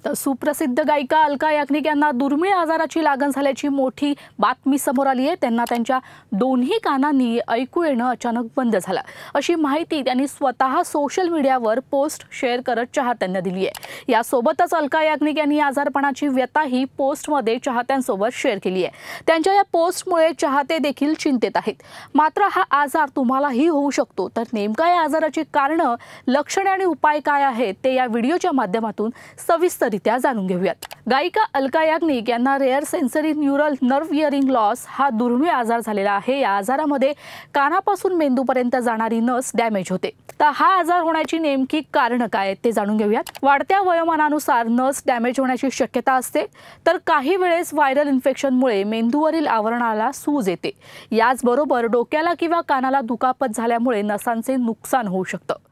तर सुप्रसिद्ध गायिका अलका याग्निक यांना दुर्मिळ आजाराची लागण झाल्याची मोठी बातमी समोर आली आहे। त्यांना त्यांच्या दोन्ही कानांनी ऐकू येणं अचानक बंद झालं, अशी माहिती त्यांनी स्वतः सोशल मीडियावर पोस्ट शेअर करत चाहत्यांना दिली आहे। यासोबतच अलका याग्निक यांनी आजारपणाची व्यथाही पोस्टमध्ये चाहत्यांसोबत शेअर केली आहे। त्यांच्या या पोस्टमुळे चाहते देखील चिंतेत आहेत। मात्र हा आजार तुम्हालाही होऊ शकतो, तर नेमका या आजाराची कारणं, लक्षणे आणि उपाय काय आहेत ते या व्हिडिओच्या माध्यमातून सविस्तर जाणून घेऊयात। गायिका अलका याग्निक यांना rare sensory neural nerve hearing loss हा दुर्मिळ आजार झालेला आहे। या आजारामध्ये कानापासून मेंदूपर्यंत जाणारी नस डॅमेज होते। तर हा आजार होण्याची नेमकी कारण काय आहेत ते जाणून घेऊयात। वाढत्या वयोमानानुसार नस डॅमेज होण्याची शक्यता असते, तर काही वेळेस व्हायरल इन्फेक्शनमुळे मेंदूवरील आवरणाला सूज येते। याचबरोबर डोक्याला किंवा कानाला दुखापत झाल्यामुळे नसांचे नुकसान होऊ शकतं।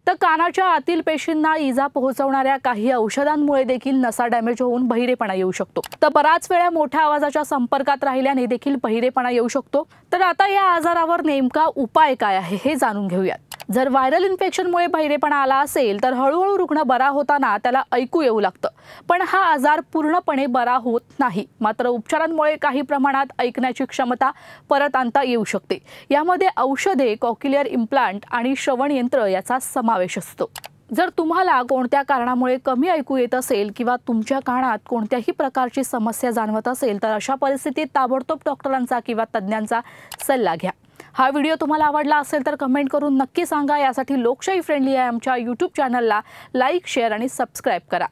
तर कानाच्या आतील पेशींना इजा पोहोचवणाऱ्या काही औषधांमुळे देखील नसा डॅमेज होऊन बहिरेपणा येऊ शकतो। तर बराच वेळा मोठ्या आवाजाच्या संपर्कात राहिल्याने देखील बहिरेपणा येऊ शकतो। तर आता या आजारावर नेमका उपाय काय आहे हे जाणून घेऊयात। जर व्हायरल इन्फेक्शनमुळे बहिरेपणा आला असेल तर हळूहळू रुग्ण बरा होताना त्याला ऐकू येऊ लागतं, पण हा आजार पूर्णपणे बरा होत नाही। मात्र उपचारांमुळे काही प्रमाणात ऐकण्याची क्षमता परत आणता येऊ शकते। यामध्ये औषधे, कॉक्लिअर इम्प्लांट आणि श्रवण यंत्र याचा समावेश असतो। जर तुम्हाला कोणत्या कारणामुळे कमी ऐकू येत असेल किंवा तुमच्या कानात कोणत्याही प्रकारची समस्या जाणवत असेल तर अशा परिस्थितीत ताबडतोब डॉक्टरांचा किंवा तज्ञांचा सल्ला घ्या। हा व्हिडिओ तुम्हाला आवडला असेल तर कमेंट करून नक्की सांगा। यासाठी लोकशाही फ्रेंडली आहे आमच्या YouTube चॅनलला लाईक, शेअर आणि सबस्क्राइब करा।